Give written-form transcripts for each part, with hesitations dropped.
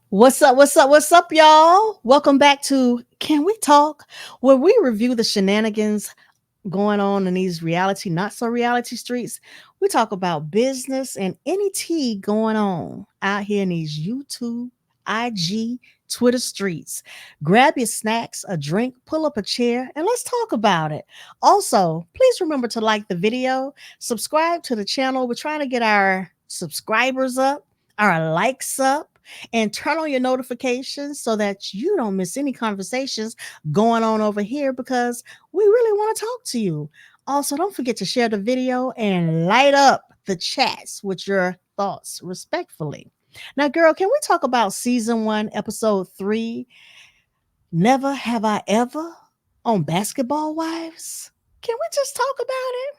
What's up? What's up? What's up, y'all? Welcome back to Can We Talk, where we review the shenanigans going on in these reality, not so reality streets. We talk about business and any tea going on out here in these YouTube, IG, Twitter streets. Grab your snacks, a drink, pull up a chair, and let's talk about it. Also, please remember to like the video, subscribe to the channel. We're trying to get our subscribers up, our likes up, and turn on your notifications so that you don't miss any conversations going on over here because we really want to talk to you. Also, don't forget to share the video and light up the chats with your thoughts respectfully. Now, girl, can we talk about season one, episode three? Never have I ever on Basketball Wives? Can we just talk about it?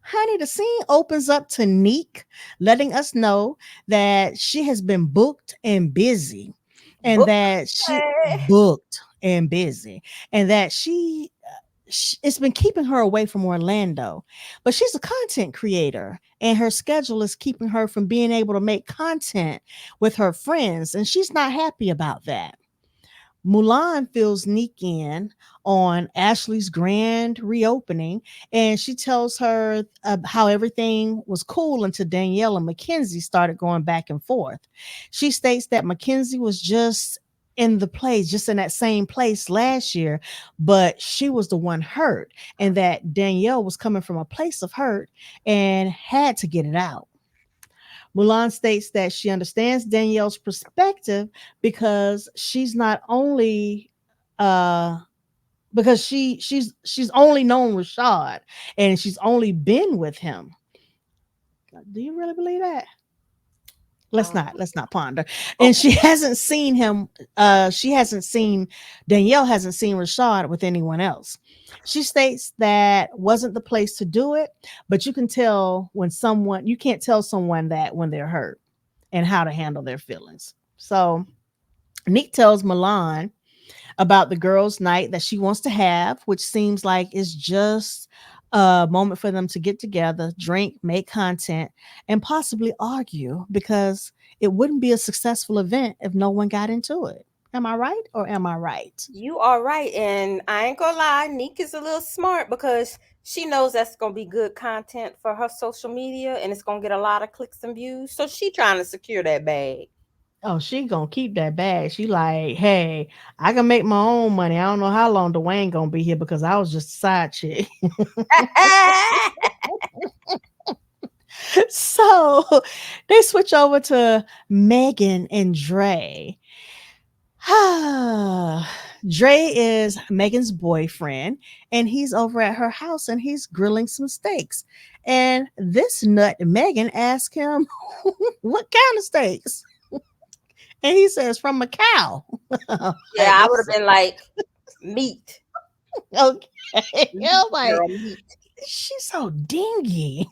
Honey, the scene opens up to Nique letting us know that she has been booked and busy, and Book. that she booked and busy, and that it's been keeping her away from Orlando. But she's a content creator, and her schedule is keeping her from being able to make content with her friends, and she's not happy about that. Mulan fills Nique in on Ashley's grand reopening, and she tells her how everything was cool until Danielle and McKenzie started going back and forth. She states that McKenzie was just in that same place last year, but she was the one hurt, and that Danielle was coming from a place of hurt and had to get it out. Mulan states that she understands Danielle's perspective because she's not only uh because she's only known Rashad and she's only been with him. Do you really believe that? Let's not ponder. And Okay. she hasn't seen him, she hasn't seen Danielle hasn't seen Rashad with anyone else. She states that wasn't the place to do it, but you can't tell someone that when they're hurt and how to handle their feelings. So Nick tells Milan about the girls' night that she wants to have, which seems like it's just a moment for them to get together, drink, make content, and possibly argue because it wouldn't be a successful event if no one got into it. Am I right or am I right? You are right. And I ain't gonna lie, Nick is a little smart because she knows that's gonna be good content for her social media and it's gonna get a lot of clicks and views. So she trying to secure that bag. Oh, she gonna keep that bag. She like, hey, I can make my own money. I don't know how long Dwayne gonna be here because I was just a side chick. So they switch over to Megan and Dre. Dre is Megan's boyfriend, and he's over at her house and he's grilling some steaks. And this nut, Megan, asked him, what kind of steaks? And he says, from a cow. Yeah, Like, I would have been like, meat. okay. I'm Meat, like, girl, meat. she's so dingy.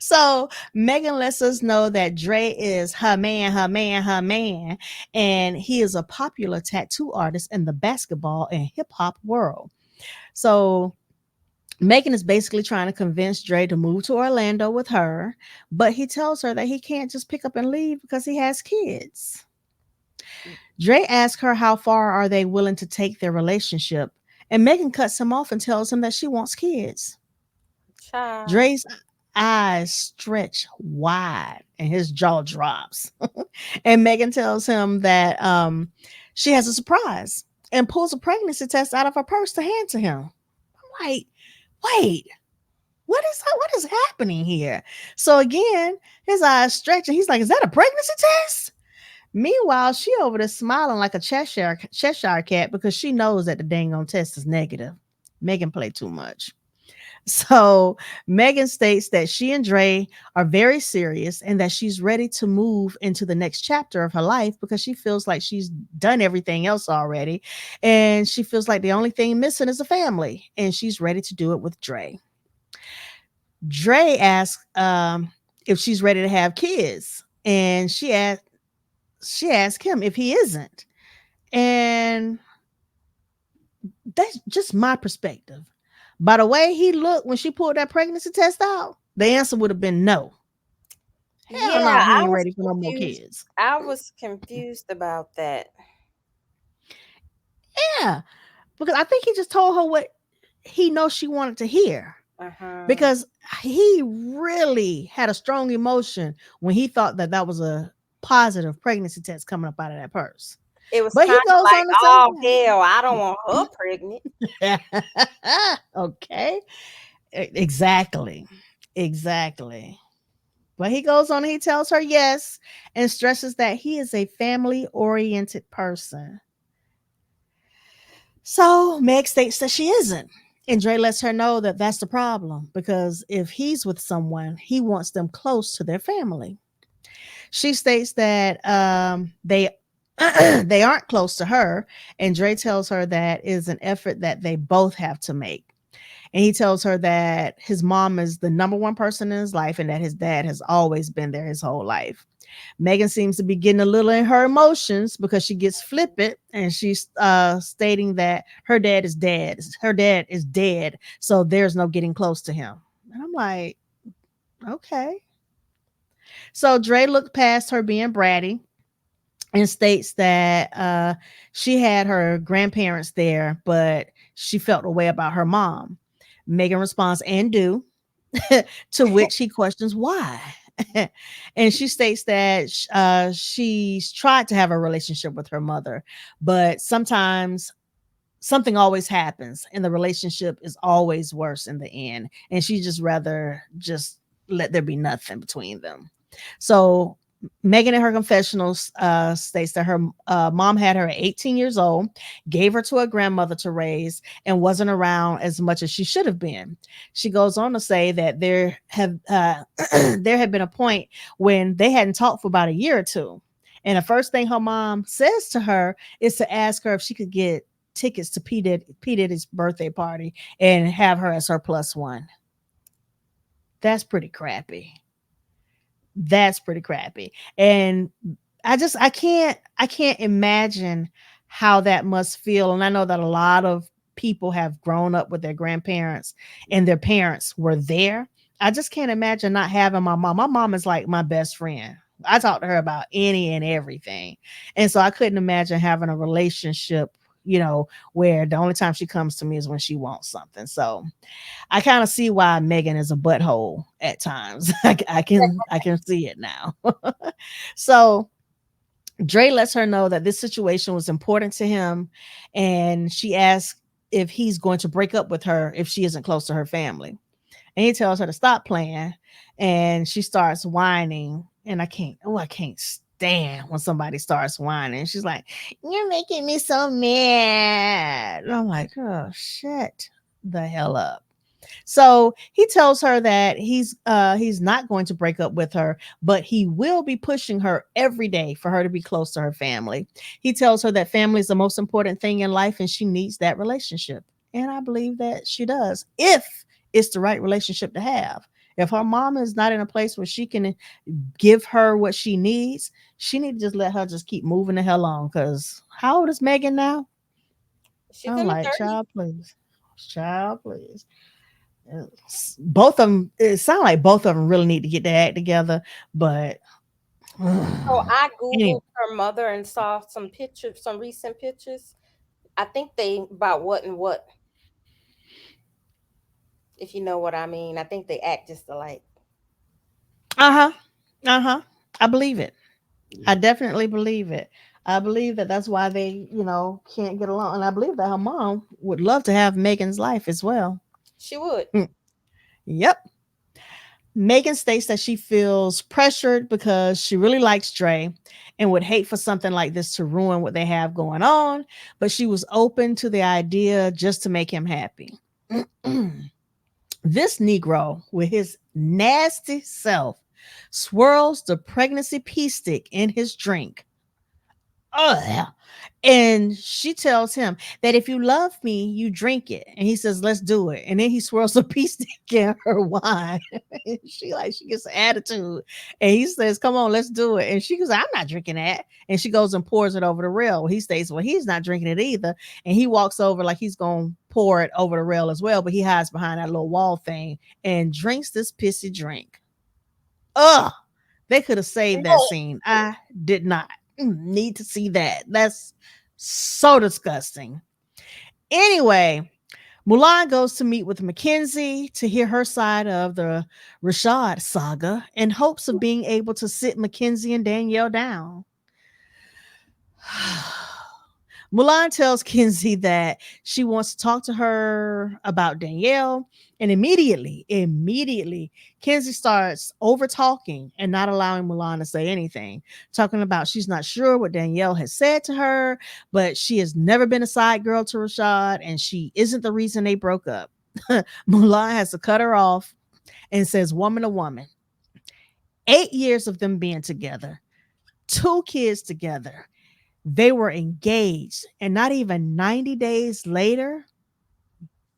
So Megan lets us know that Dre is her man, her man, her man, and he is a popular tattoo artist in the basketball and hip hop world. So Megan is basically trying to convince Dre to move to Orlando with her, but he tells her that he can't just pick up and leave because he has kids. Dre asks her how far are they willing to take their relationship, and Megan cuts him off and tells him that she wants kids. Child. Dre's eyes stretch wide and his jaw drops. And Megan tells him that she has a surprise and pulls a pregnancy test out of her purse to hand to him. I'm like, wait, what is happening here? So again, his eyes stretch and he's like, is that a pregnancy test? Meanwhile, she over there smiling like a Cheshire cat because she knows that the dang on test is negative. Megan played too much. So Megan states that she and Dre are very serious and that she's ready to move into the next chapter of her life because she feels like she's done everything else already. And she feels like the only thing missing is a family. And she's ready to do it with Dre. Dre asks if she's ready to have kids. And she asked him if he isn't. And that's just my perspective. By the way he looked when she pulled that pregnancy test out, the answer would have been no. Hell Yeah, no, he I ain't was ready for no more confused. kids. I was confused about that. Yeah, because I think he just told her what he knows she wanted to hear. Uh-huh. Because he really had a strong emotion when he thought that that was a positive pregnancy test coming up out of that purse. It was But kind he of goes like, on to oh hell, I don't want her say, pregnant. okay, exactly, exactly. But he goes on and he tells her yes and stresses that he is a family oriented person. So Meg states that she isn't. And Dre lets her know that that's the problem because if he's with someone, he wants them close to their family. She states that they they aren't close to her, and Dre tells her that is an effort that they both have to make. And he tells her that his mom is the number one person in his life and that his dad has always been there his whole life. Megan seems to be getting a little in her emotions because she gets flippant and she's stating that her dad is dead. Her dad is dead, so there's no getting close to him. And I'm like, okay. So Dre looked past her being bratty and states that she had her grandparents there, but she felt a way about her mom. Megan responds, and do, to which he questions why. And she states that she's tried to have a relationship with her mother, but sometimes something always happens and the relationship is always worse in the end. And she just rather just let there be nothing between them. So Megan in her confessionals states that her mom had her at 18 years old, gave her to her grandmother to raise, and wasn't around as much as she should have been. She goes on to say that there have there had been a point when they hadn't talked for about a year or two, and the first thing her mom says to her is to ask her if she could get tickets to P. Diddy's birthday party and have her as her plus one. That's pretty crappy. That's pretty crappy. And I can't imagine how that must feel. And I know that a lot of people have grown up with their grandparents and their parents were there. I just can't imagine not having my mom. My mom is like my best friend. I talk to her about any and everything. And so I couldn't imagine having a relationship, where the only time she comes to me is when she wants something. So I kind of see why Megan is a butthole at times. I can see it now. So Dre lets her know that this situation was important to him, and she asks if he's going to break up with her if she isn't close to her family. And he tells her to stop playing, and she starts whining. And I can't stand when somebody starts whining. She's like, "You're making me so mad." And I'm like, "Oh, shut the hell up." So he tells her that he's not going to break up with her, but he will be pushing her every day for her to be close to her family. He tells her that family is the most important thing in life and she needs that relationship. And I believe that she does, if it's the right relationship to have. If her mom is not in a place where she can give her what she needs, she need to just let her just keep moving the hell on. Because how old is Megan now? She's I'm in the like, 30s. child, please. Child, please. Both of them, it sounds like both of them really need to get their act together, but So I anyway. googled her mother and saw some pictures, some recent pictures. I think they about what and what, if you know what I mean. I think they act just alike. Uh-huh. Uh-huh. I believe it. I definitely believe it. I believe that that's why they, can't get along. And I believe that her mom would love to have Megan's life as well. She would. Mm, yep. Megan states that she feels pressured because she really likes Dre and would hate for something like this to ruin what they have going on, but she was open to the idea just to make him happy. This Negro, with his nasty self, swirls the pregnancy pea stick in his drink. Ugh. And she tells him that if you love me, you drink it. And he says, let's do it. And then he swirls a pea stick in her wine. And she gets an attitude. And he says, come on, let's do it. And she goes, I'm not drinking that. And she goes and pours it over the rail. He states, well, he's not drinking it either. And he walks over like he's going to pour it over the rail as well. But he hides behind that little wall thing and drinks this pissy drink. Ugh. They could have saved that No. scene. I did not need to see that. That's so disgusting. Anyway, Mulan goes to meet with Mackenzie to hear her side of the Rashad saga in hopes of being able to sit Mackenzie and Danielle down. Mulan tells Kenzie that she wants to talk to her about Danielle, and immediately, Kenzie starts over talking and not allowing Mulan to say anything, talking about she's not sure what Danielle has said to her, but she has never been a side girl to Rashad, and she isn't the reason they broke up. Mulan has to cut her off and says, woman to woman, 8 years of them being together, 2 kids together. They were engaged, and not even 90 days later,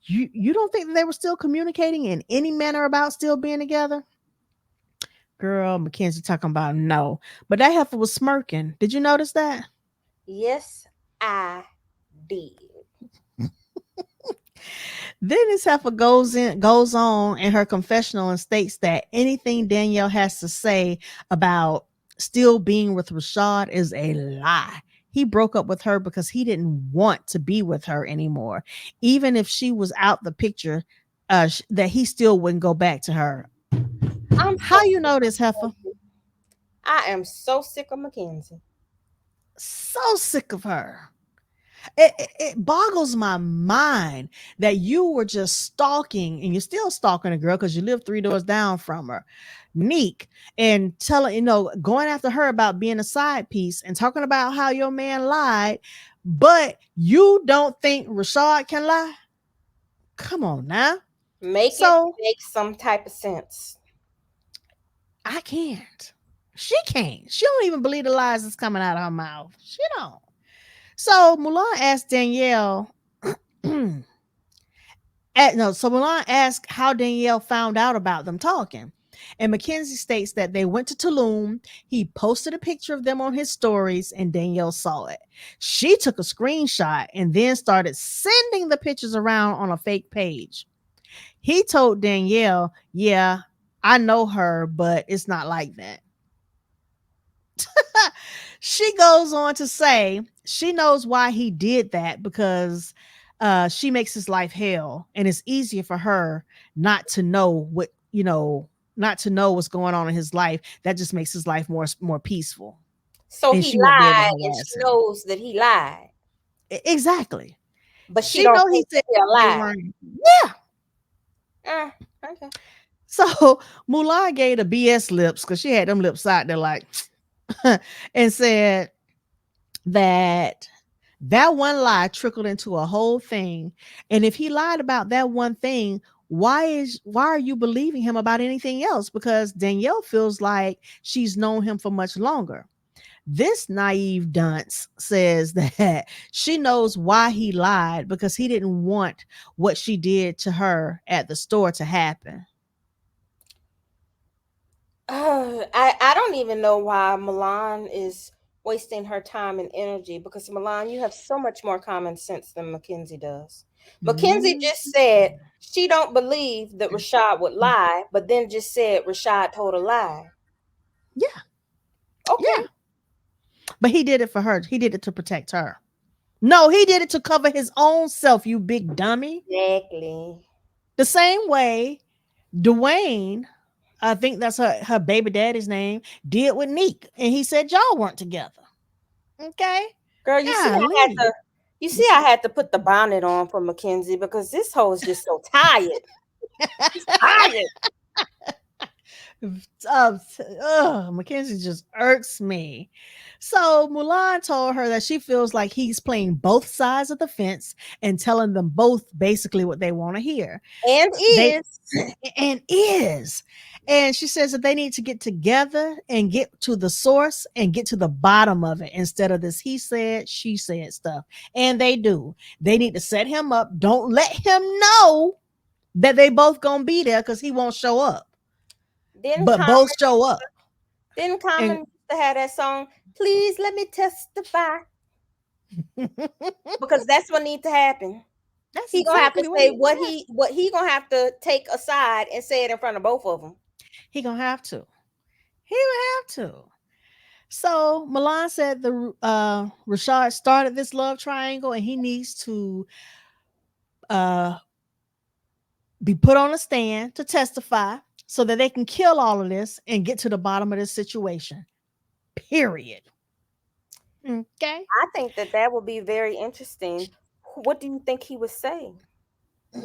you don't think that they were still communicating in any manner about still being together? Girl, Mackenzie talking about no. But that heifer was smirking. Did you notice that? Yes, I did. Then this heifer goes on in her confessional and states that anything Danielle has to say about still being with Rashad is a lie. He broke up with her because he didn't want to be with her anymore. Even if she was out the picture, that he still wouldn't go back to her. I'm How so you sick know of this, heifer? Mackenzie. I am so sick of Mackenzie. So sick of her. It boggles my mind that you were just stalking, and you're still stalking a girl because you live 3 doors down from her, Nique, and telling, going after her about being a side piece and talking about how your man lied, but you don't think Rashad can lie? Come on now. Make it So make some type of sense. I can't. She can't. She don't even believe the lies that's coming out of her mouth. She don't. So Mulan asked Danielle, so Mulan asked how Danielle found out about them talking. And Mackenzie states that they went to Tulum. He posted a picture of them on his stories, and Danielle saw it. She took a screenshot and then started sending the pictures around on a fake page. He told Danielle, yeah, I know her, but it's not like that. She goes on to say she knows why he did that because she makes his life hell, and it's easier for her not to know not to know what's going on in his life. That just makes his life more peaceful, So and he she won't be able to lied, and she harass him. knows that he lied, Exactly. but she She don't know he think said he a they lie. weren't. Yeah. Uh, okay. So Mulan gave the BS lips because she had them lips out there like, and said that that one lie trickled into a whole thing. And if he lied about that one thing, why are you believing him about anything else? Because Danielle feels like she's known him for much longer. This naive dunce says that she knows why he lied because he didn't want what she did to her at the store to happen. I don't even know why Milan is wasting her time and energy, because Milan, you have so much more common sense than Mackenzie does. Mackenzie Mm, just said she don't believe that Rashad would lie, but then just said Rashad told a lie. yeah, Okay. yeah. But he did it for her. He did it to protect her. No, he did it to cover his own self, you big dummy. Exactly. The same way Dwayne, I think that's her baby daddy's name, did with Nique. And he said y'all weren't together. Okay? Girl, Golly. I had to put the bonnet on for Mackenzie because this hoe is just so tired. She's tired. Mackenzie just irks me. So Mulan told her that she feels like he's playing both sides of the fence and telling them both basically what they want to hear. And They is. and is. And she says that they need to get together and get to the source and get to the bottom of it instead of this he said, she said stuff. And they do. They need to set him up. Don't let him know that they both gonna be there because he won't show up. Didn't But Common both show up. didn't And Common used to have that song, please let me testify? Because that's what needs to happen. that's He gonna have to exactly what say needs to happen. what he gonna have to take aside and say it in front of both of them. He gonna have to. He would have to. So Milan said the Rashad started this love triangle, and he needs to uh, be put on a stand to testify so that they can kill all of this and get to the bottom of this situation. Period. Okay. I think that that would be very interesting. What do you think he would say? I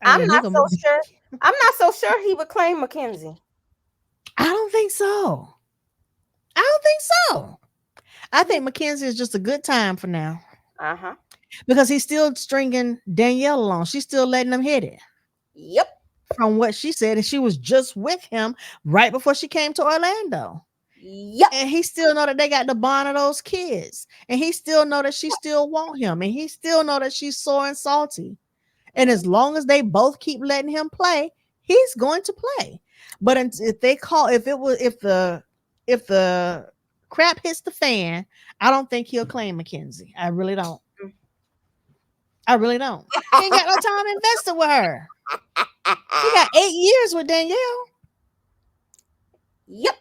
I'm mean, he not gonna so be. sure. I'm not so sure he would claim Mackenzie. I don't think so. I don't think so. I think Mackenzie is just a good time for now Uh huh. because he's still stringing Danielle along. She's still letting him hit it. Yep. From what she said, and she was just with him right before she came to Orlando. Yep. And he still know that they got the bond of those kids, and he still know that she still want him, and he still know that she's sore and salty. And Hmm. as long as they both keep letting him play, he's going to play. But if they call, if the crap hits the fan, I don't think he'll claim Mackenzie. I really don't. I really don't. He ain't got no time invested with her. He got 8 years with Danielle. Yep.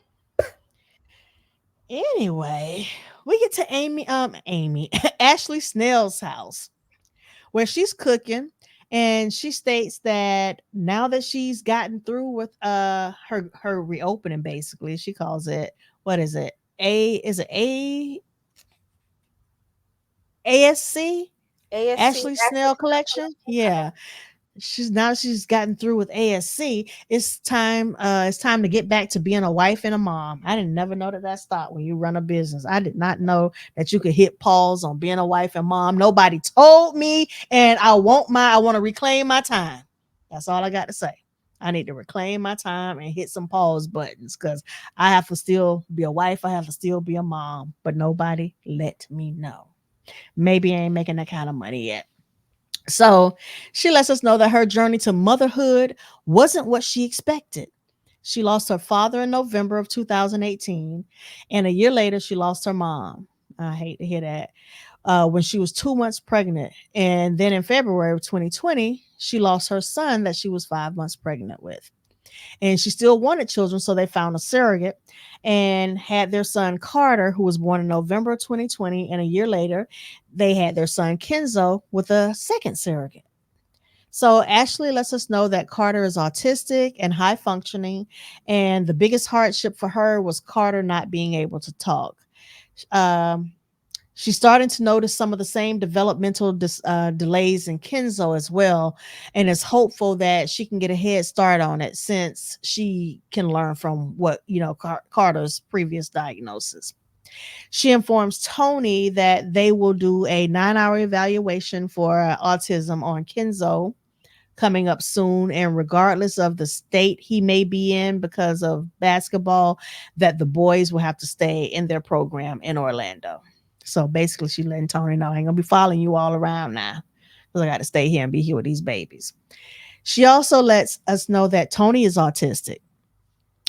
Anyway, we get to Amy, Ashley Snell's house where she's cooking, and she states that now that she's gotten through with her reopening, basically, she calls it, what is it? A ASC? ASC. Ashley Snell collection? Yeah. She's gotten through with ASC. It's time to get back to being a wife and a mom. I didn't never know that stopped when you run a business. I did not know that you could hit pause on being a wife and mom. Nobody told me, and I want to reclaim my time. That's all I got to say. I need to reclaim my time and hit some pause buttons because I have to still be a wife. I have to still be a mom, but nobody let me know. Maybe I ain't making that kind of money yet. So she lets us know that her journey to motherhood wasn't what she expected. She lost her father in November of 2018, and a year later, she lost her mom. I hate to hear that. When she was 2 months pregnant. And then in February of 2020, she lost her son that she was 5 months pregnant with. And she still wanted children, so they found a surrogate and had their son Carter, who was born in November of 2020. And a year later, they had their son Kenzo with a second surrogate. So Ashley lets us know that Carter is autistic and high functioning, and the biggest hardship for her was Carter not being able to talk. Um, She's starting to notice some of the same developmental delays in Kenzo as well, and is hopeful that she can get a head start on it since she can learn from what Carter's previous diagnosis. She informs Tony that they will do a 9-hour evaluation for autism on Kenzo coming up soon, and regardless of the state he may be in because of basketball, that the boys will have to stay in their program in Orlando. So basically, she letting Tony know I ain't gonna be following you all around now because I got to stay here and be here with these babies. She also lets us know that Tony is autistic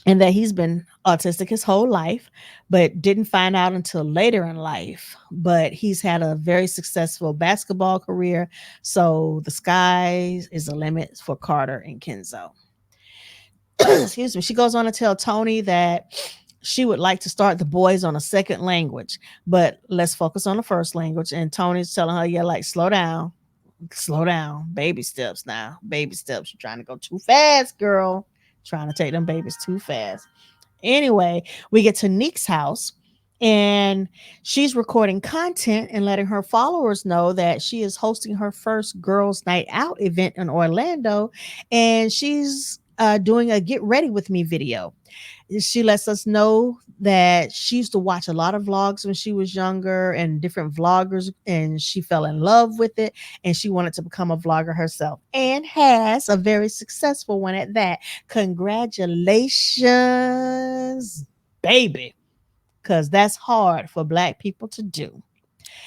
and that he's been autistic his whole life, but didn't find out until later in life. But he's had a very successful basketball career, so the sky is the limit for Carter and Kenzo. Excuse me. She goes on to tell Tony that she would like to start the boys on a second language, but let's focus on the first language. And Tony's telling her, yeah, like slow down, baby steps now, baby steps. You're trying to go too fast, girl. Trying to take them babies too fast. Anyway, we get to Nique's house, and she's recording content and letting her followers know that she is hosting her first girls' night out event in Orlando, and she's doing a get ready with me video. She lets us know that she used to watch a lot of vlogs when she was younger and different vloggers, and she fell in love with it, and she wanted to become a vlogger herself and has a very successful one at that. Congratulations, baby, because that's hard for Black people to do.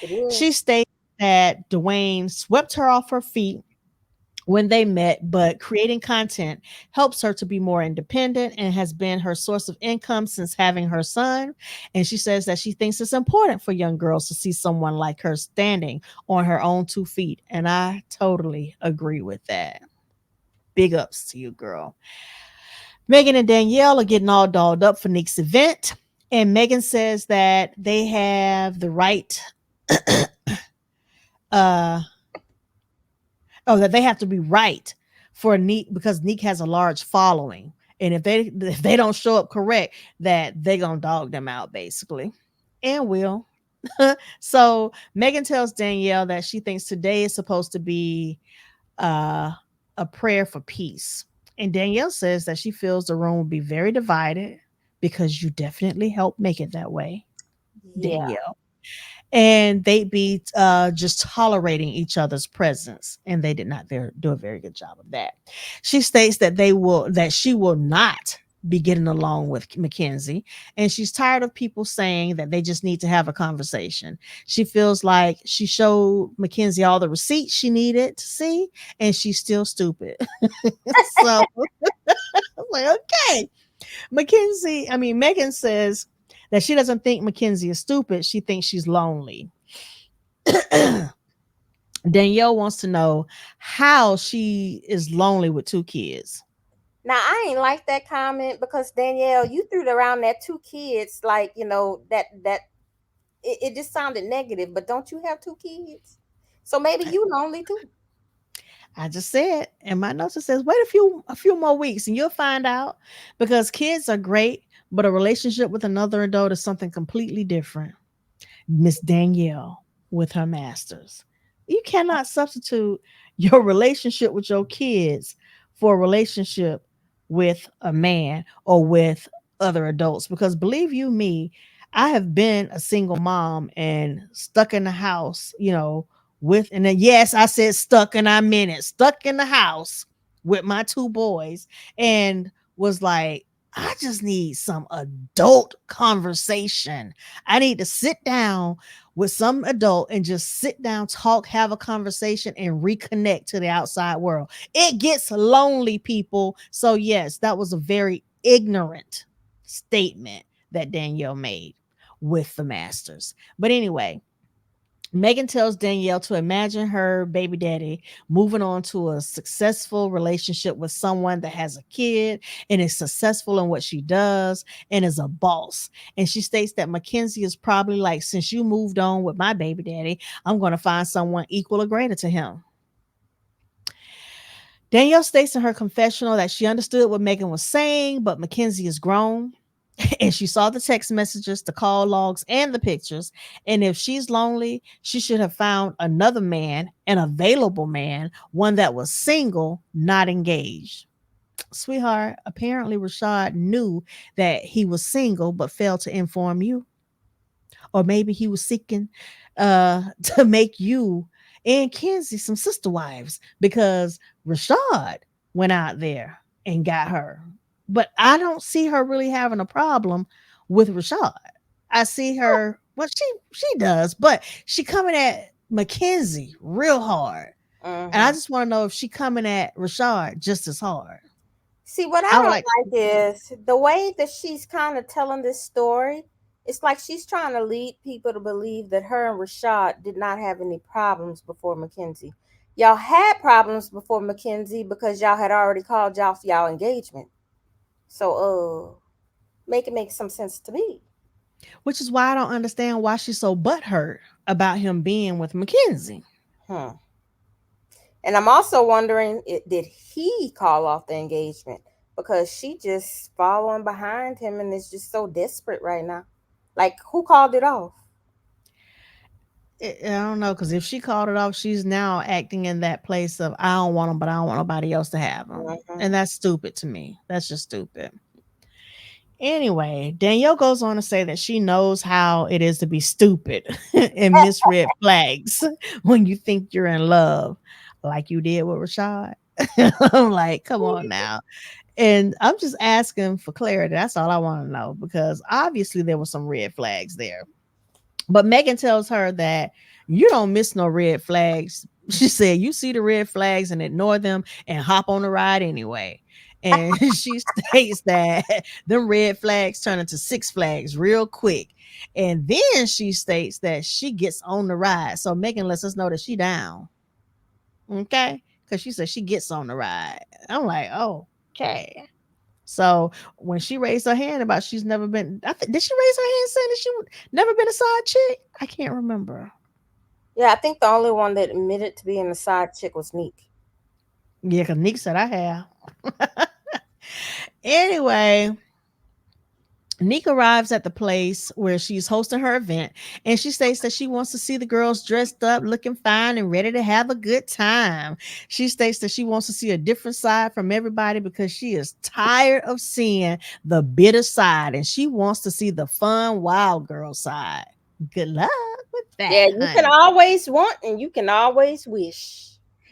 It is. She states that Dwayne swept her off her feet when they met, but creating content helps her to be more independent and has been her source of income since having her son. And she says that she thinks it's important for young girls to see someone like her standing on her own 2 feet. And I totally agree with that. Big ups to you, girl. Megan and Danielle are getting all dolled up for Nick's event. And Megan says that they have the right, uh, that they have to be right for Nick because Nick has a large following. And if they don't show up correct, that they're gonna dog them out basically. And will. So Megan tells Danielle that she thinks today is supposed to be uh, a prayer for peace. And Danielle says that she feels the room will be very divided because you definitely helped make it that way, Yeah. Danielle. And they'd be just tolerating each other's presence, and they did not do a very good job of that. She states that she will not be getting along with McKenzie, and she's tired of people saying that they just need to have a conversation. She feels like she showed McKenzie all the receipts she needed to see, and she's still stupid. So I'm like, okay, Megan says that she doesn't think McKenzie is stupid. She thinks she's lonely. Danielle wants to know how she is lonely with two kids. Now I ain't like that comment because Danielle, you threw around that two kids like that it just sounded negative. But don't you have two kids? So maybe I, you lonely too. I just said, and my notes it says, wait a few more weeks and you'll find out because kids are great, but a relationship with another adult is something completely different. Miss Danielle with her masters. You cannot substitute your relationship with your kids for a relationship with a man or with other adults because believe you me, I have been a single mom and stuck in the house, with and then yes, I said stuck and I meant it, stuck in the house with my two boys and was like, I just need some adult conversation. I need to sit down with some adult and just sit down, talk, have a conversation, and reconnect to the outside world. It gets lonely, people. So, yes, that was a very ignorant statement that Danielle made with the masters. But anyway, Megan tells Danielle to imagine her baby daddy moving on to a successful relationship with someone that has a kid and is successful in what she does and is a boss. And she states that Mackenzie is probably like, since you moved on with my baby daddy, I'm going to find someone equal or greater to him. Danielle states in her confessional that she understood what Megan was saying, but Mackenzie is grown and she saw the text messages, the call logs, and the pictures. And if she's lonely, she should have found another man, an available man, one that was single, not engaged. Sweetheart, apparently Rashad knew that he was single but failed to inform you. Or maybe he was seeking to make you and Kenzie some sister wives because Rashad went out there and got her. But I don't see her really having a problem with Rashad. I see her, well, she does, but she coming at Mackenzie real hard. And I Hmm. just want to know if she coming at Rashad just as hard. See, what I I would don't like like is the way that she's kind of telling this story. It's like she's trying to lead people to believe that her and Rashad did not have any problems before Mackenzie. Y'all had problems before Mackenzie because y'all had already called y'all for y'all engagement. So, make it make some sense to me. which is why I don't understand why she's so butthurt about him being with Mackenzie. Hmm. And I'm also wondering, did he call off the engagement? Because she just following behind him and is just so desperate right now. Like, who called it off? I don't know because if she called it off, she's now acting in that place of I don't want him, but I don't want nobody else to have him, Mhm. and that's stupid to me. That's just stupid. Anyway, Danielle goes on to say that she knows how it is to be stupid and miss red flags when you think you're in love, like you did with Rashad. I'm like, come on now. And I'm just asking for clarity. That's all I want to know because obviously there were some red flags there. But Megan tells her that you don't miss no red flags. She said, you see the red flags and ignore them and hop on the ride anyway. And she states that them red flags turn into six flags real quick. And then she states that she gets on the ride. So Megan lets us know that she down. Okay. Because she said she gets on the ride. I'm like, oh, okay. So when she raised her hand about she's never been, did she raise her hand saying that never been a side chick? I can't remember. Yeah, I think the only one that admitted to being a side chick was Nique. Yeah, because Nick said I have. Anyway, Nique arrives at the place where she's hosting her event, and she states that she wants to see the girls dressed up, looking fine, and ready to have a good time. She states that she wants to see a different side from everybody because she is tired of seeing the bitter side and she wants to see the fun, wild girl side. Good luck with Yeah, that, you can honey. always want and you can always wish.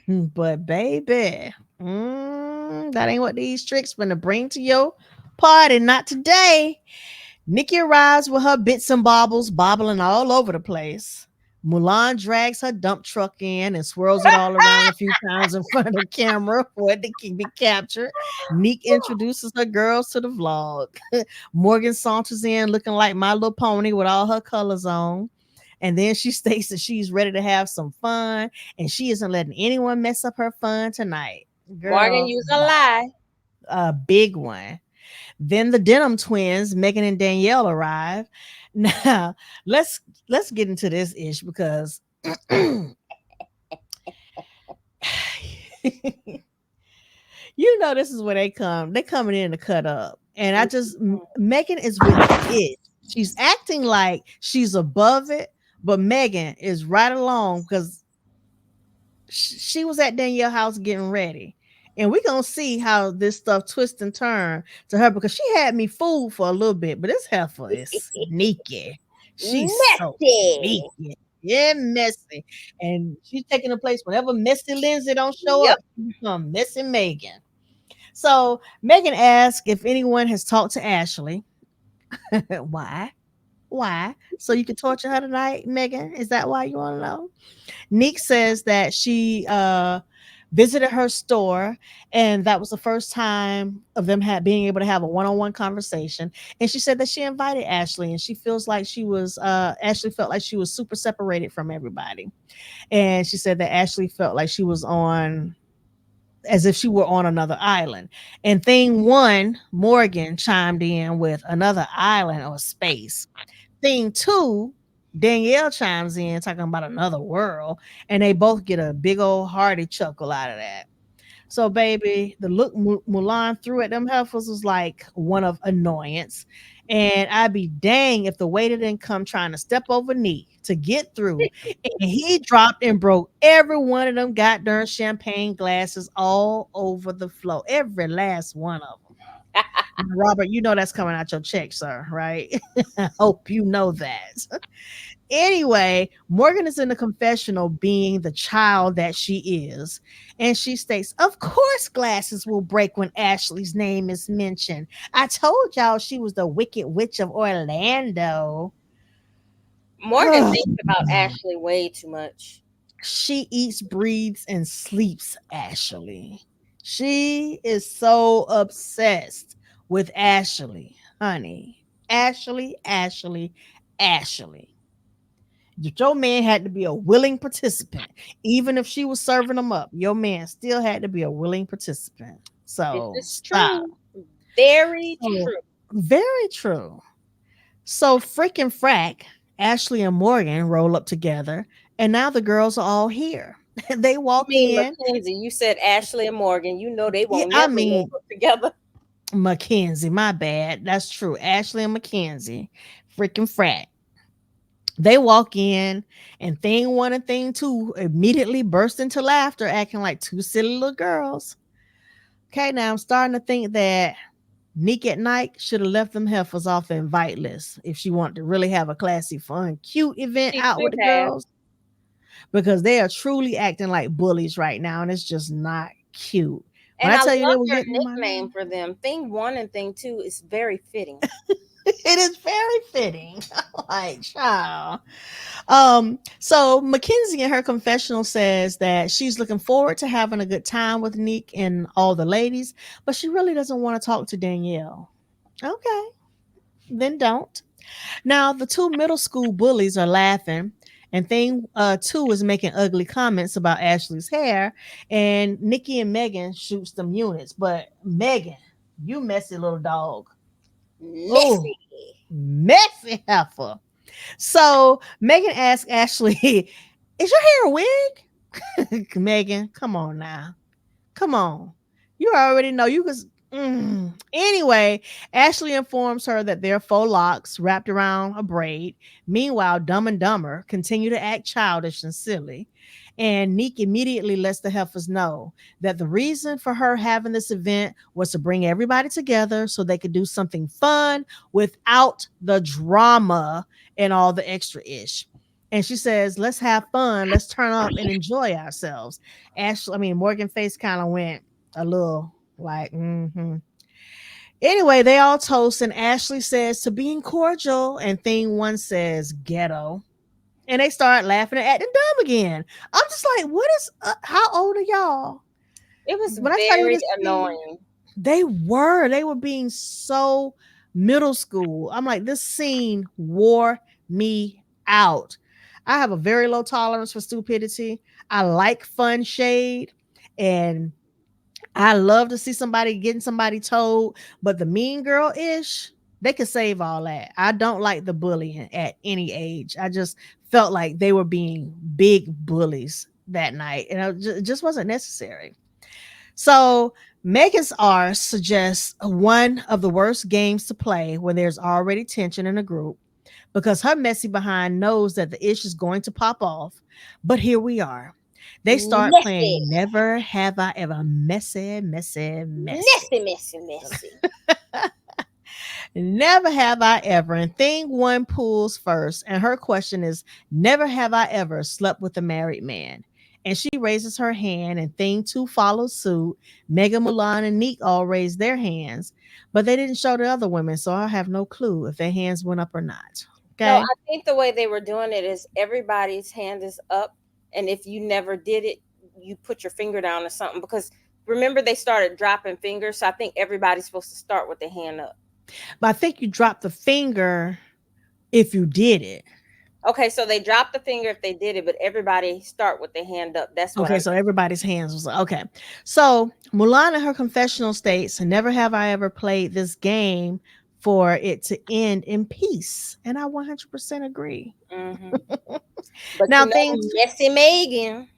But, baby, that ain't what these tricks gonna bring to your party. Not today. Nikki arrives with her bits and baubles bobbling all over the place. Mulan drags her dump truck in and swirls it all around a few times in front of the camera for it to be captured. Nique introduces her girls to the vlog. Morgan saunters in looking like My Little Pony with all her colors on. And then she states that she's ready to have some fun and she isn't letting anyone mess up her fun tonight. Morgan, Girl, use a bye. lie. A big one. Then the Denham twins, Megan and Danielle, arrive. Now, let's let's get into this ish because you know this is where they come. They coming in to cut up, and Megan is with it. She's acting like she's above it, but Megan is right along because she was at Danielle house getting ready. And we're gonna see how this stuff twists and turn to her because she had me fooled for a little bit, but this heifer is sneaky. She's so Messy. sneaky. Yeah, messy. And she's taking a place whenever Messy Lindsay don't show Yep. up, she become Messy Megan. So Megan asks if anyone has talked to Ashley. Why? Why? So you can torture her tonight, Megan? Is that why you want to know? Nique says that she visited her store and that was the first time of them being able to have a one-on-one conversation. And she said that she invited Ashley and she feels like Ashley felt like she was super separated from everybody. And she said that Ashley felt like she was on as if she were on another island. And thing one, Morgan chimed in with another island or space. Thing two, Danielle chimes in talking about another world, and they both get a big old hearty chuckle out of that. So, baby, the look Mulan threw at them heifers was like one of annoyance. And I'd be dang if the waiter didn't come trying to step over knee to get through. And he dropped and broke every one of them goddamn champagne glasses all over the floor. Every last one of them. Robert, you know that's coming out your check, sir, right? I hope you know that. Anyway, Morgan is in the confessional being the child that she is. And she states, of course, glasses will break when Ashley's name is mentioned. I told y'all she was the Wicked Witch of Orlando. Morgan thinks about Ashley way too much. She eats, breathes, and sleeps Ashley. She is so obsessed with Ashley, honey. Ashley, Ashley, Ashley. Your man had to be a willing participant. Even if she was serving them up, your man still had to be a willing participant. This So is stop. true. Very So true. very true. So frickin' frack, Ashley and Morgan roll up together, and now the girls are all here. They You walk mean in. Mackenzie? You said Ashley and Morgan. You know they Yeah, won't I never work mean together. Mackenzie, my bad. That's true. Ashley and Mackenzie, freaking frat. They walk in, and thing one and thing two immediately burst into laughter, acting like two silly little girls. Okay, now I'm starting to think that Nique at night should have left them heifers off the invite list if she wanted to really have a classy, fun, cute event She out with should the have. girls because they are truly acting like bullies right now, and it's just not cute. When And I I tell you they love were your getting on my nickname nerves, for them. Thing one and thing two is very fitting. it is very fitting. Like, child. So Mackenzie in her confessional says that she's looking forward to having a good time with Nique and all the ladies, but she really doesn't want to talk to Danielle. Okay, then don't. Now the two middle school bullies are laughing, and thing two is making ugly comments about Ashley's hair, and Nikki and Megan shoots them units, but Megan. You messy little dog. Oh, Messy. messy heifer. So Megan asked Ashley, "Is your hair a wig?" Megan, come on now. Come on. You already know you was Anyway, Ashley informs her that their faux locks wrapped around a braid. Meanwhile, Dumb and Dumber continue to act childish and silly. And Nique immediately lets the heifers know that the reason for her having this event was to bring everybody together so they could do something fun without the drama and all the extra ish. And she says, let's have fun, let's turn up and enjoy ourselves. Morgan face kind of went a little like, mm-hmm. Anyway, they all toast, and Ashley says to being cordial, and thing one says ghetto. And they start laughing and acting dumb again. I'm just like, what is, how old are y'all? It was When I tell you very this scene, annoying. they were being so middle school. I'm like, this scene wore me out. I have a very low tolerance for stupidity. I like fun shade, and I love to see somebody getting somebody told, but the mean girl ish, they could save all that. I don't like the bullying at any age. I just felt like they were being big bullies that night, and it just wasn't necessary. So Megan's R suggests one of the worst games to play when there's already tension in a group because her messy behind knows that the ish is going to pop off. But here we are. They start Messy. playing Never Have I Ever. Messy, messy, messy. Messy, messy, messy. Never have I ever. And thing one pulls first. And her question is, never have I ever slept with a married man. And she raises her hand, and thing two follows suit. Mega, Mulan, and Nique all raised their hands, but they didn't show the other women, so I have no clue if their hands went up or not. No, Okay. I think the way they were doing it is everybody's hand is up, and if you never did it, you put your finger down or something. Because remember, they started dropping fingers, so I think everybody's supposed to start with their hand up. But I think you dropped the finger if you did it. Okay, so they dropped the finger if they did it, but everybody start with their hand up. That's what Okay, I. so everybody's hands was like, okay. So Mulan in her confessional states, never have I ever played this game for it to end in peace. And I 100% agree. Hmm. But Now, you know, things, messy Megan.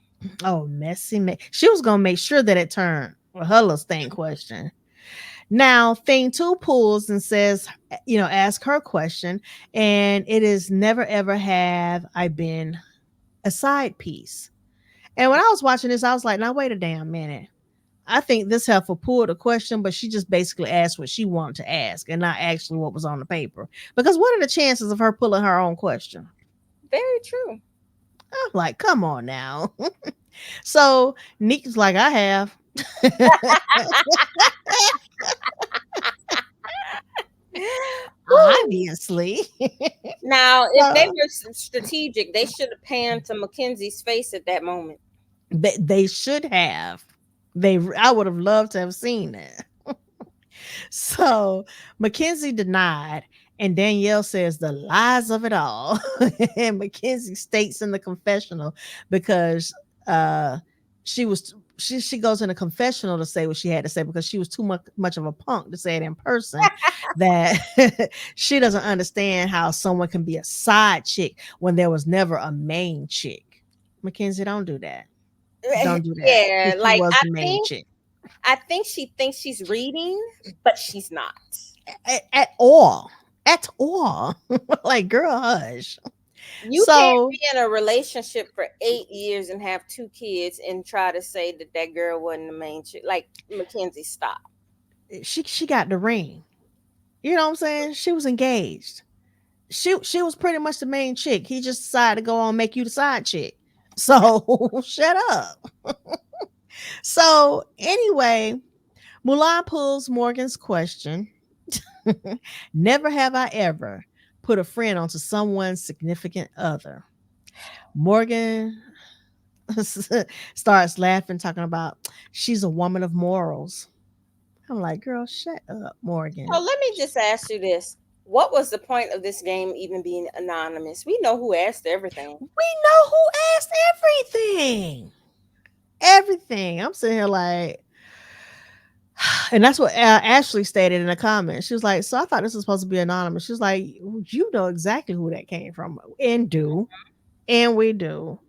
oh, messy. She was going to make sure that it turned with her little stink question. Now, thing two pulls and says, ask her question. And it is never, ever have I been a side piece. And when I was watching this, I was like, now, wait a damn minute. I think this heifer pulled a question, but she just basically asked what she wanted to ask and not actually what was on the paper. Because what are the chances of her pulling her own question? Very true. I'm like, come on now. So Nick's like, I have. Obviously. Now, if they So were strategic, they should have panned to Mackenzie's face at that moment. they should have. I would have loved to have seen that. So Mackenzie denied, and Danielle says the lies of it all. And Mackenzie states in the confessional because she goes in a confessional to say what she had to say because she was too much of a punk to say it in person, that she doesn't understand how someone can be a side chick when there was never a main chick. Mackenzie, don't do that. Don't do that. Yeah, Because she like was the main chick. I think she thinks she's reading, but she's not. At all. At all. Like, girl, hush. You can't So be in a relationship for 8 years and have two kids and try to say that that girl wasn't the main chick. Like, Mackenzie, stop. she got the ring. You know what I'm saying? She was engaged. She was pretty much the main chick. He just decided to go on and make you the side chick. So shut up. So anyway, Mulan pulls Morgan's question. Never have I ever put a friend onto someone's significant other. Morgan starts laughing, talking about she's a woman of morals. I'm like, girl, shut up, So Morgan. let me just ask you this. What was the point of this game even being anonymous? We know who asked everything. We know who asked everything. Everything. I'm sitting here like, And that's what Ashley stated in the comments. She was like, "So I thought this was supposed to be anonymous." She was like, "You know exactly who that came from, and do, and we do."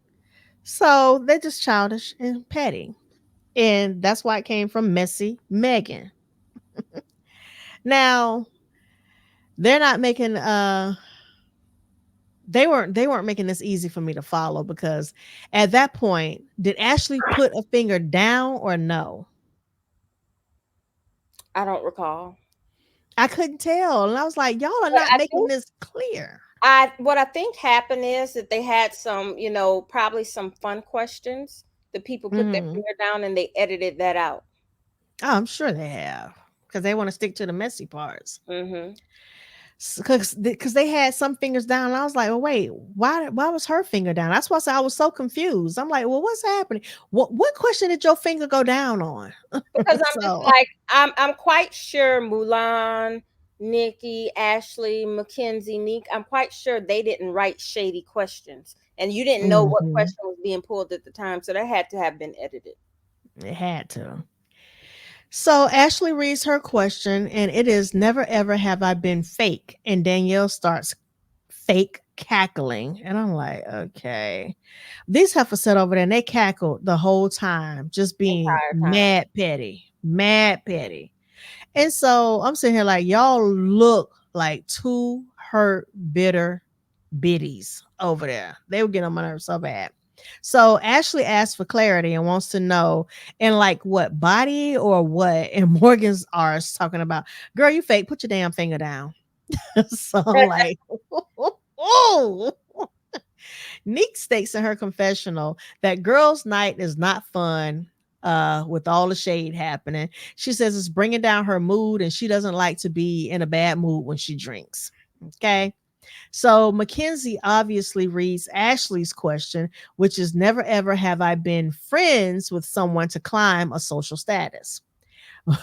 So they're just childish and petty, and that's why it came from Messy Megan. Now they're not making they weren't making this easy for me to follow because at that point, did Ashley put a finger down or no? I don't recall. I couldn't tell, and I was like, "Y'all are But not I making think this clear." what I think happened is that they had some, probably some fun questions. The people put their Mhm. finger down and they edited that out. Oh, I'm sure they have because they want to stick to the messy parts. Hmm. Because they had some fingers down, and I was like, "Well, wait, why was her finger down?" That's why I said I was so confused. I'm like, "Well, what's happening? What question did your finger go down on?" Because I'm just So, like, I'm quite sure Mulan, Nikki, Ashley, McKenzie, Nique, I'm quite sure they didn't write shady questions. And you didn't know what mhm, question was being pulled at the time. So that had to have been edited. it had to. So Ashley reads her question, and it is never ever have I been fake. And Danielle starts fake cackling. And I'm like, okay. These heifers sat over there and they cackled the whole time, just being Entire time. mad petty, mad petty. And so I'm sitting here like, y'all look like two hurt, bitter biddies over there. They were getting on my nerves so bad. So Ashley asked for clarity and wants to know in like what body or what. And Morgan's ours talking about, girl, you fake, put your damn finger down. So I'm like, oh, Nique states in her confessional that girls' night is not fun with all the shade happening. She says it's bringing down her mood and she doesn't like to be in a bad mood when she drinks. Okay. So Mackenzie obviously reads Ashley's question, which is never ever have I been friends with someone to climb a social status.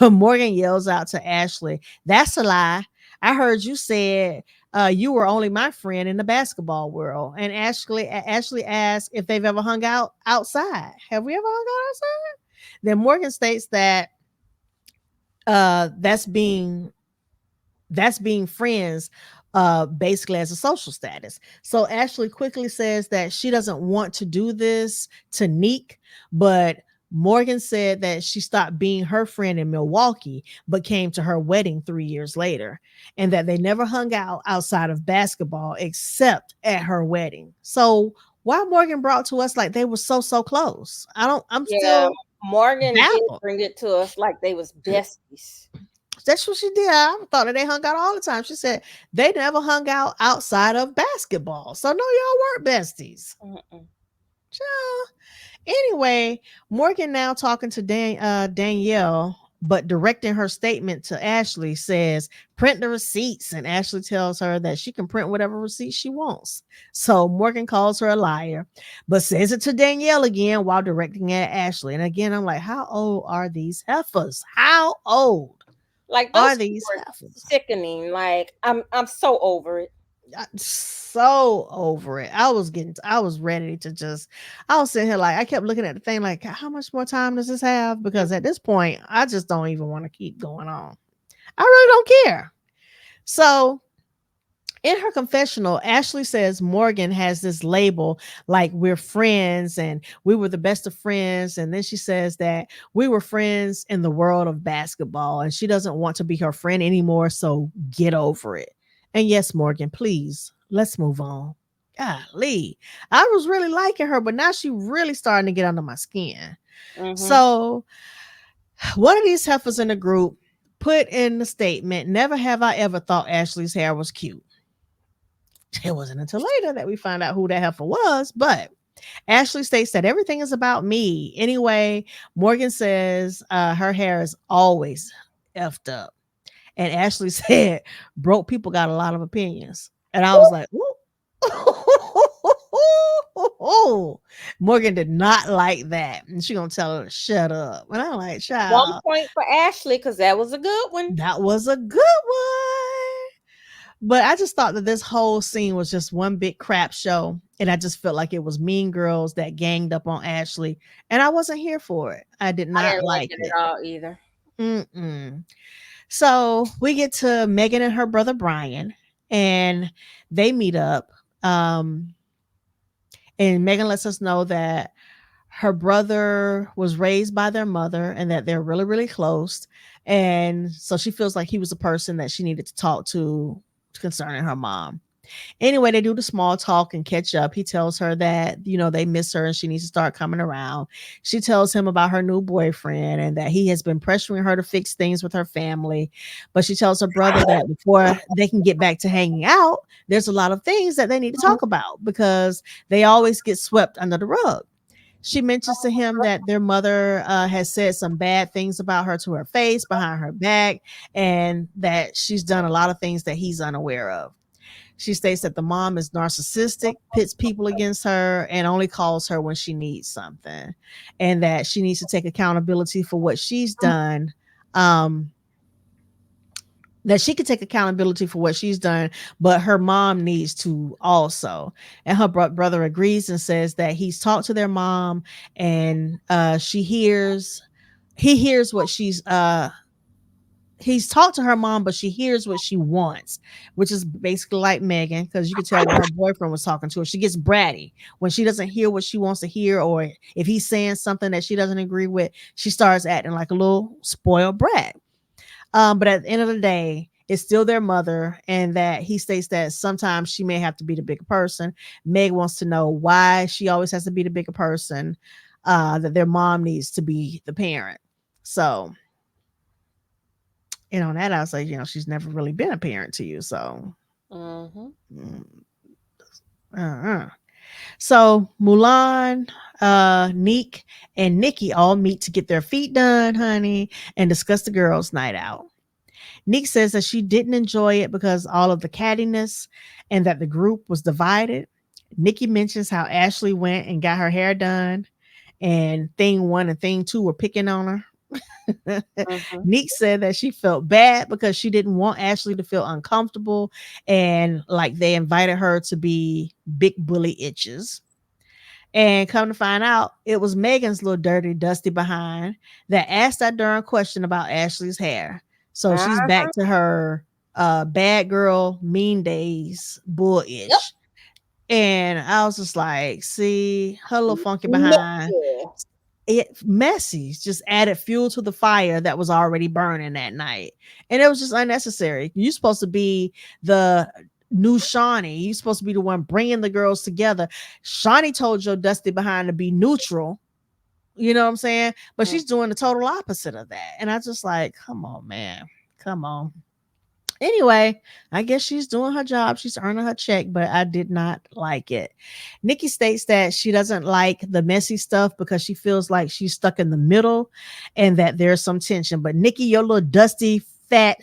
Morgan yells out to Ashley, "That's a lie. I heard you said you were only my friend in the basketball world." And Ashley asks if they've ever hung out outside. Have we ever hung out outside? Then Morgan states that uh, that's being that's being friends basically as a social status. So Ashley quickly says that she doesn't want to do this to Nique, but Morgan said that she stopped being her friend in Milwaukee, but came to her wedding 3 years later, and that they never hung out outside of basketball except at her wedding. So why Morgan brought to us like they were so close? I'm Yeah. still Morgan did baffled. bring it to us like they was besties. That's what she did. I thought that they hung out all the time. She said they never hung out outside of basketball. So no, y'all weren't besties. Mm-mm. Child. Anyway, Morgan now talking to Danielle, but directing her statement to Ashley says, print the receipts. And Ashley tells her that she can print whatever receipt she wants. So Morgan calls her a liar, but says it to Danielle again while directing at Ashley. And again, I'm like, how old are these heifers? How old Like are those two these were heifers? sickening. Like I'm so over it. So over it. I was ready to just, I was sitting here like, I kept looking at the thing like, how much more time does this have? Because at this point, I just don't even want to keep going on. I really don't care. So in her confessional, Ashley says Morgan has this label like we're friends and we were the best of friends. And then she says that we were friends in the world of basketball and she doesn't want to be her friend anymore. So get over it. And yes, Morgan, please, let's move on. Golly, I was really liking her, but now she really starting to get under my skin. Hmm. So one of these heifers in the group put in the statement, never have I ever thought Ashley's hair was cute. It wasn't until later that we found out who that heifer was, but Ashley states that everything is about me. Anyway, Morgan says her hair is always effed up. And Ashley said, broke people got a lot of opinions. And I was like, ooh. Morgan did not like that. And she gonna tell her to shut up. And I'm like, 1 point for Ashley because that was a good one. that was a good one. But I just thought that this whole scene was just one big crap show. And I just felt like it was mean girls that ganged up on Ashley. And I wasn't here for it. I did I not didn't like like it it. at all either. Mm-mm. So we get to Megan and her brother Brian, and they meet up. Um, and Megan lets us know that her brother was raised by their mother and that they're really, really close. And so she feels like he was a person that she needed to talk to concerning her mom. Anyway, they do the small talk and catch up. He tells her that, they miss her and she needs to start coming around. She tells him about her new boyfriend and that he has been pressuring her to fix things with her family. But she tells her brother that before they can get back to hanging out, there's a lot of things that they need to talk about because they always get swept under the rug. She mentions to him that their mother has said some bad things about her to her face, behind her back, and that she's done a lot of things that he's unaware of. She states that the mom is narcissistic, pits people against her, and only calls her when she needs something, and that she needs to take accountability for what she's done. Um, that she could take accountability for what she's done, but her mom needs to also. And her brother agrees and says that he's talked to their mom, and he hears what he's talked to her mom, but she hears what she wants, which is basically like Megan, because you could tell when her boyfriend was talking to her, she gets bratty when she doesn't hear what she wants to hear, or if he's saying something that she doesn't agree with, she starts acting like a little spoiled brat. But at the end of the day, it's still their mother, and that he states that sometimes she may have to be the bigger person. Meg wants to know why she always has to be the bigger person, that their mom needs to be the parent. So, and on that, I was like, she's never really been a parent to you. So, Mm-hmm. mm, uh-uh. So Mulan, Nique, and Nikki all meet to get their feet done, honey, and discuss the girls' night out. Nique says that she didn't enjoy it because all of the cattiness and that the group was divided. Nikki mentions how Ashley went and got her hair done, and thing one and thing two were picking on her. Mm-hmm. Nique said that she felt bad because she didn't want Ashley to feel uncomfortable and like they invited her to be big bully itches. And come to find out, it was Megan's little dirty, dusty behind that asked that darn question about Ashley's hair. So she's back Uh-huh. to her bad girl, mean days, Yep. bullish. And I was just like, see, her little funky behind, Nikki. it messy, just added fuel to the fire that was already burning that night. And it was just unnecessary. You're supposed to be the new Shawnee. You're supposed to be the one bringing the girls together. Shawnee told your Dusty behind to be neutral. You know what I'm saying? But she's doing the total opposite of that. And I just like, come on, man. Come on. Anyway, I guess she's doing her job. She's earning her check, but I did not like it. Nikki states that she doesn't like the messy stuff because she feels like she's stuck in the middle and that there's some tension. But Nikki, your little dusty, fat.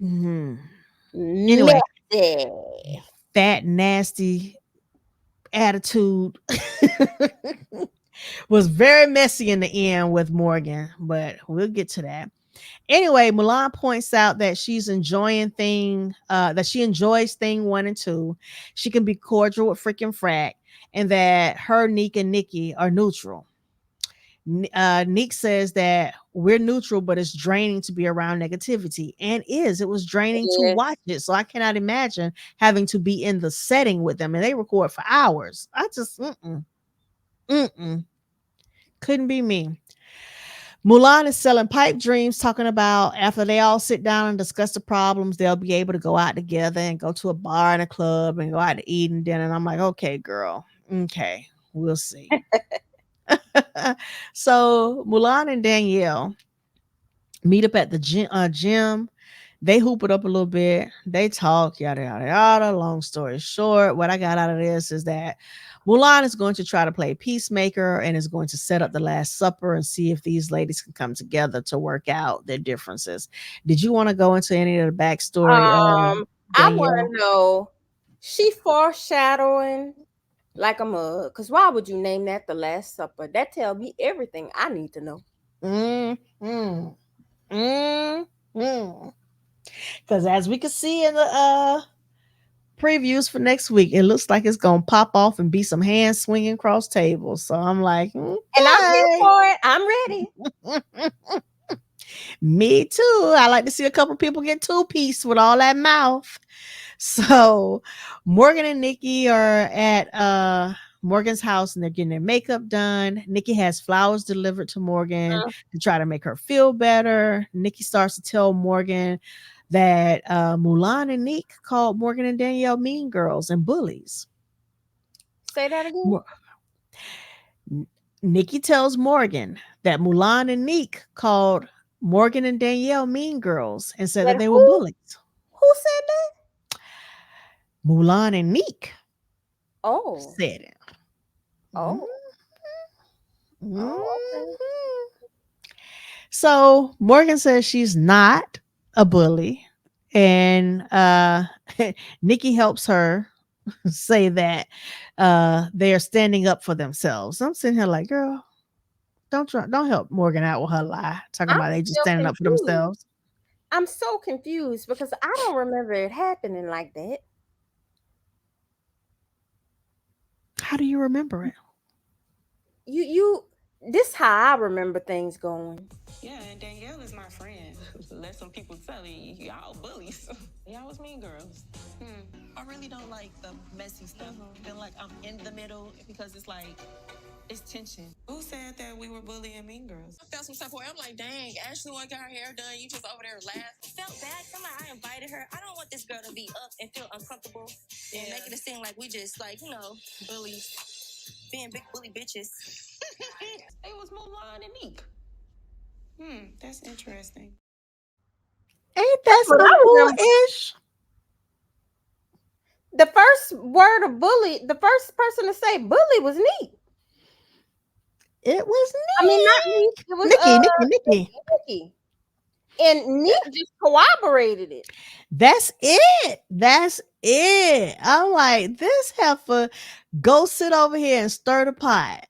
Mhm. Anyway, Nikki. fat, nasty attitude was very messy in the end with Morgan, but we'll get to that. Anyway, Mulan points out that she enjoys thing one and two. She can be cordial with freaking Frack, and that her, Nique, and Nikki are neutral. Nique says that we're neutral, but it's draining to be around negativity, and it was draining to Yes. watch it. So I cannot imagine having to be in the setting with them, and they record for hours. I just mm-mm, couldn't be me. Mulan is selling pipe dreams, talking about after they all sit down and discuss the problems, they'll be able to go out together and go to a bar and a club and go out to eat and dinner. And I'm like, okay, girl, okay, we'll see. So Mulan and Danielle meet up at the gym. They hoop it up a little bit. They talk, yada, yada, yada. Long story short, what I got out of this is that Mulan is going to try to play peacemaker and is going to set up the Last Supper and see if these ladies can come together to work out their differences. Did you want to go into any of the backstory of I want Danielle? to know, she foreshadowing like a mug. Cause why would you name that the Last Supper? That tell me everything I need to know. Mm, mm, mm. Because as we can see in the previews for next week, it looks like it's gonna pop off and be some hands swinging across tables. So I'm like, And I'm here okay. for it. I'm ready. Me too. I like to see a couple people get two-piece with all that mouth. So Morgan and Nikki are at Morgan's house and they're getting their makeup done. Nikki has flowers delivered to Morgan to try to make her feel better. Nikki starts to tell Morgan that Mulan and Nique called Morgan and Danielle mean girls and bullies. Say that again. Mo- Nikki tells Morgan that Mulan and Nique called Morgan and Danielle mean girls and said that But they were who bullies. said that? Mulan and Nique Oh. said it. Mhm, Oh. Oh, okay. mhm. So Morgan says she's not a bully, and Nikki helps her say that they are standing up for themselves. I'm sitting here like, girl, don't help Morgan out with her lie, talking I'm about they just still standing up for confused. themselves. I'm so confused because I don't remember it happening like that. How do you remember it? You this how I remember things going. Yeah, and Danielle is my friend. Let some people tell you, y'all bullies. Y'all was mean girls. I really don't like the messy stuff. I feel like I'm in the middle because it's like, it's tension. Who said that we were bullying mean girls? I felt some type of way. I'm like, dang, Ashley want to get her hair done. You just over there laughing. I felt bad. Come on, I invited her. I don't want this girl to be up and feel uncomfortable and making it seem like we just like, bullies, being big bully bitches. It was Mulan and Nique. That's interesting. Ain't that That's what some I remember. bullish? The first word of bully, the first person to say bully was Neat. It was I mean, not Neat. It was Nikki. Nikki. And Neat just corroborated it. That's it. That's it. I'm like, this heifer, go sit over here and stir the pot.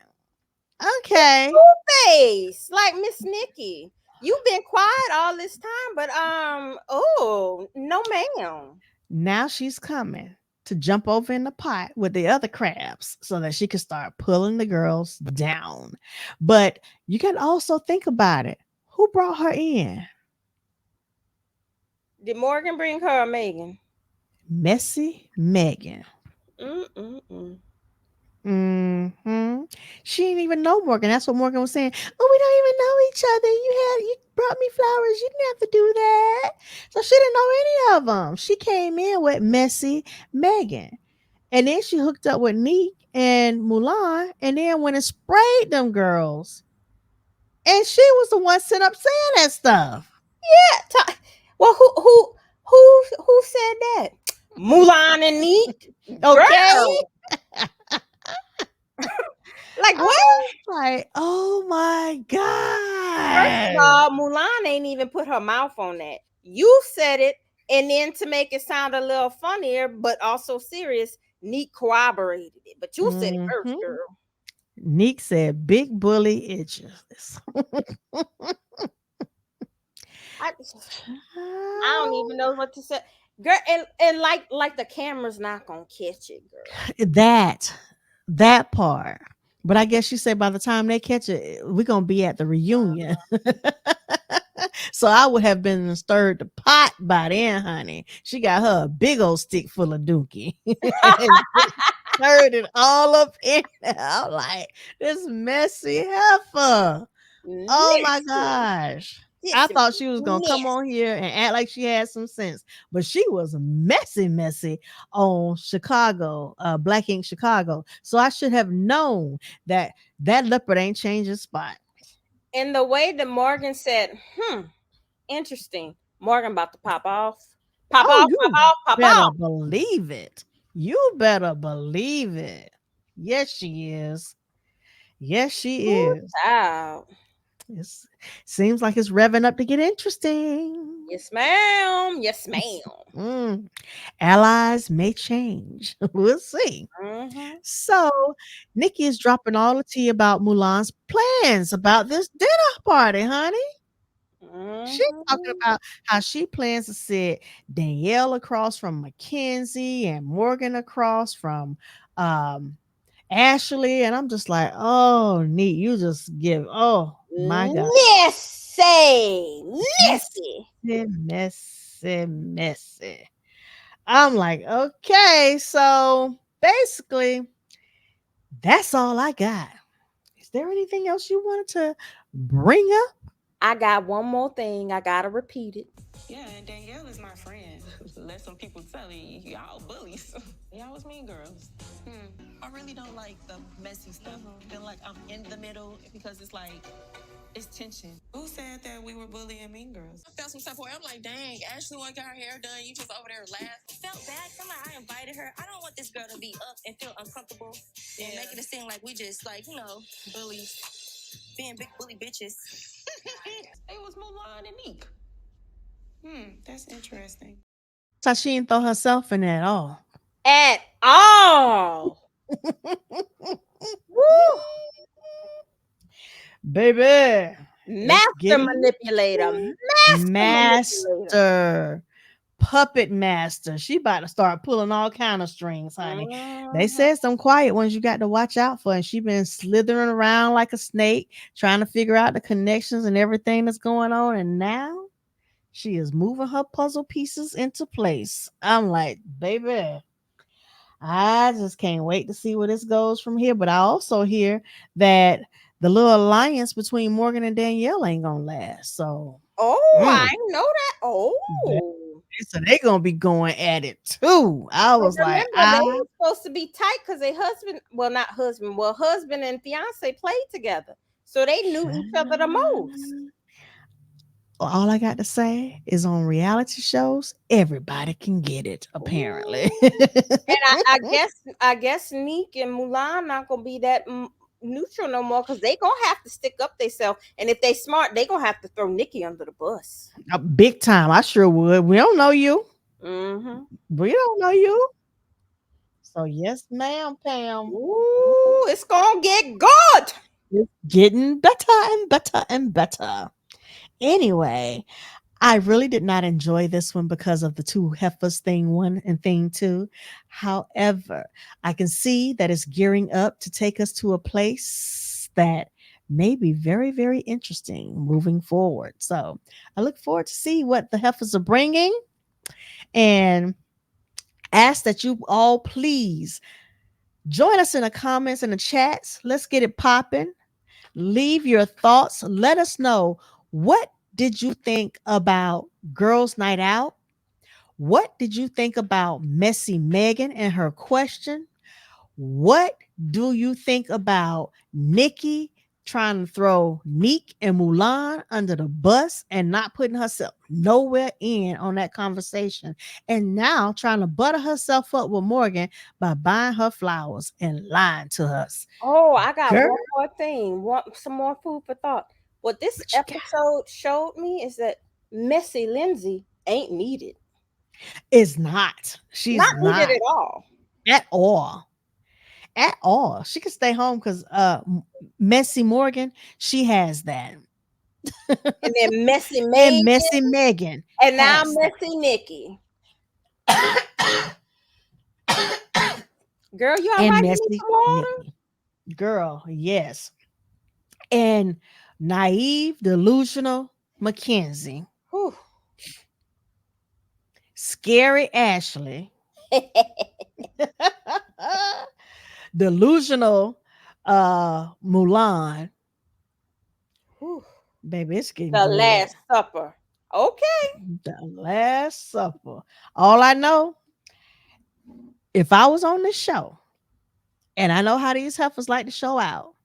Okay. Two-face, like Miss Nikki. You've been quiet all this time, but oh no, ma'am. Now she's coming to jump over in the pot with the other crabs so that she can start pulling the girls down. But you can also think about it. Who brought her in? Did Morgan bring her or Megan? Messy Megan. Mm-mm-mm. She didn't even know Morgan. That's what Morgan was saying. Oh, we don't even know each other. You brought me flowers. You didn't have to do that. So she didn't know any of them. She came in with Messy Megan. And then she hooked up with Nique and Mulan and then went and sprayed them girls. And she was the one sitting up saying that stuff. Well, who said that? Mulan and Neat, Okay. girl. Like I what? was like, oh my First of God. all, Mulan ain't even put her mouth on that. You said it, and then to make it sound a little funnier, but also serious, Neat corroborated it. But you said it first, Mm-hmm. girl. Nique said, big bully itches. I, I don't even know what to say, girl. And like the camera's not gonna catch it, girl. that that part. But I guess you say by the time they catch it, we're gonna be at the reunion. So I would have been stirred the pot by then, honey. She got her a big old stick full of dookie. And stirred it all up in there. I'm like, this messy heifer. Oh my Nasty. gosh. I This is thought she was gonna come nasty. on here and act like she had some sense, but she was messy on Chicago, Black Ink Chicago. So I should have known that that leopard ain't changing spot. And the way that Morgan said, interesting. Morgan about to pop off. Pop Oh, off, pop you off, pop better off. believe it. You better believe it. Yes, she is. Yes, she Ooh, is. child. It seems like it's revving up to get interesting. Yes, ma'am. Yes, ma'am. Mm. Allies may change. We'll see. Mm-hmm. So, Nikki is dropping all the tea about Mulan's plans about this dinner party, honey. She's talking Mm-hmm. about how she plans to sit Danielle across from McKenzie and Morgan across from um, Ashley. And I'm just like, oh, neat. You just give, oh my God. Yes. Messy. Messy. I'm like, okay, so basically, that's all I got. Is there anything else you wanted to bring up? I got one more thing. I gotta repeat it. Yeah, and Danielle is my friend. Let some people tell you, y'all bullies. Y'all was mean girls. I really don't like the messy stuff. Feel like I'm in the middle because it's like it's tension. Who said that we were bullying mean girls? I felt some type of way. I'm like, dang, Ashley won't get her hair done. You just over there laughing. Felt bad. Somebody I invited her. I don't want this girl to be up and feel uncomfortable and making it seem like we just like, bullies, being big bully bitches. It was Mulan and Nique. That's interesting. So she didn't throw herself in at all. At all. Woo. Baby. Master manipulator. Master. Puppet master. She about to start pulling all kind of strings, honey. They said some quiet ones you got to watch out for, and she been slithering around like a snake, trying to figure out the connections and everything that's going on. And now she is moving her puzzle pieces into place. I'm like, baby, I just can't wait to see where this goes from here. But I also hear that the little alliance between Morgan and Danielle ain't gonna last. So I know that. so they gonna be going at it too. I was remember, like, they were supposed to be tight because they husband and fiance played together, so they knew each other the most. All I got to say is on reality shows, everybody can get it, apparently. And I guess Nique and Mulan not gonna be that neutral no more because they gonna have to stick up themselves. And if they smart, they gonna have to throw Nikki under the bus. Big time. I sure would. We don't know you. We don't know you. So yes, ma'am, Pam. Ooh, it's gonna get good. It's getting better and better and better. Anyway, I really did not enjoy this one because of the two heifers, thing one and thing two. However, I can see that it's gearing up to take us to a place that may be very, very interesting moving forward. So I look forward to see what the heifers are bringing, and ask that you all please join us in the comments and the chats. Let's get it popping. Leave your thoughts. Let us know, what did you think about Girls Night Out? What did you think about Messy Megan and her question? What do you think about Nikki trying to throw Nique and Mulan under the bus and not putting herself nowhere in on that conversation, and now trying to butter herself up with Morgan by buying her flowers and lying to us? Oh, I got Girl, one more thing. Some more food for thought. What this what you got? episode showed me is that Messy Lindsay ain't needed. Is not. She's Not needed not at all. at all. At all. She can stay home because Messy Morgan, she has that. And then Messy And Megan, Messy Megan and now has that. Messy Nikki. Girl, you all And right? You need Messy some water? Nikki. Girl, yes. And naive, delusional McKenzie. Whew. Scary Ashley. Delusional Mulan. Whew. Baby, it's getting The good. Last Supper. Okay. The Last Supper. All I know, if I was on this show, and I know how these heifers like to show out,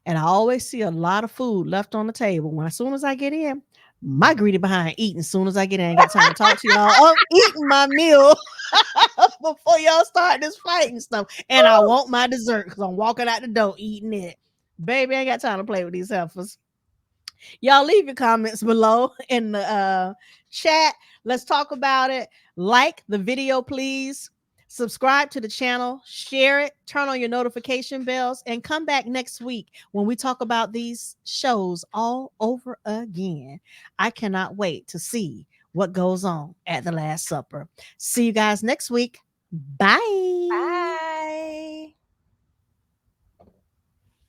and I always see a lot of food left on the table. When as soon as I get in, my greedy behind eating. As soon as I get in, I ain't got time to talk to y'all. I'm eating my meal before y'all start this fighting stuff. And I want my dessert because I'm walking out the door eating it. Baby, I ain't got time to play with these heifers. Y'all leave your comments below in the chat. Let's talk about it. Like the video, please. Subscribe to the channel, share it, turn on your notification bells, and come back next week when we talk about these shows all over again. I cannot wait to see what goes on at the Last Supper. See you guys next week. Bye. Bye.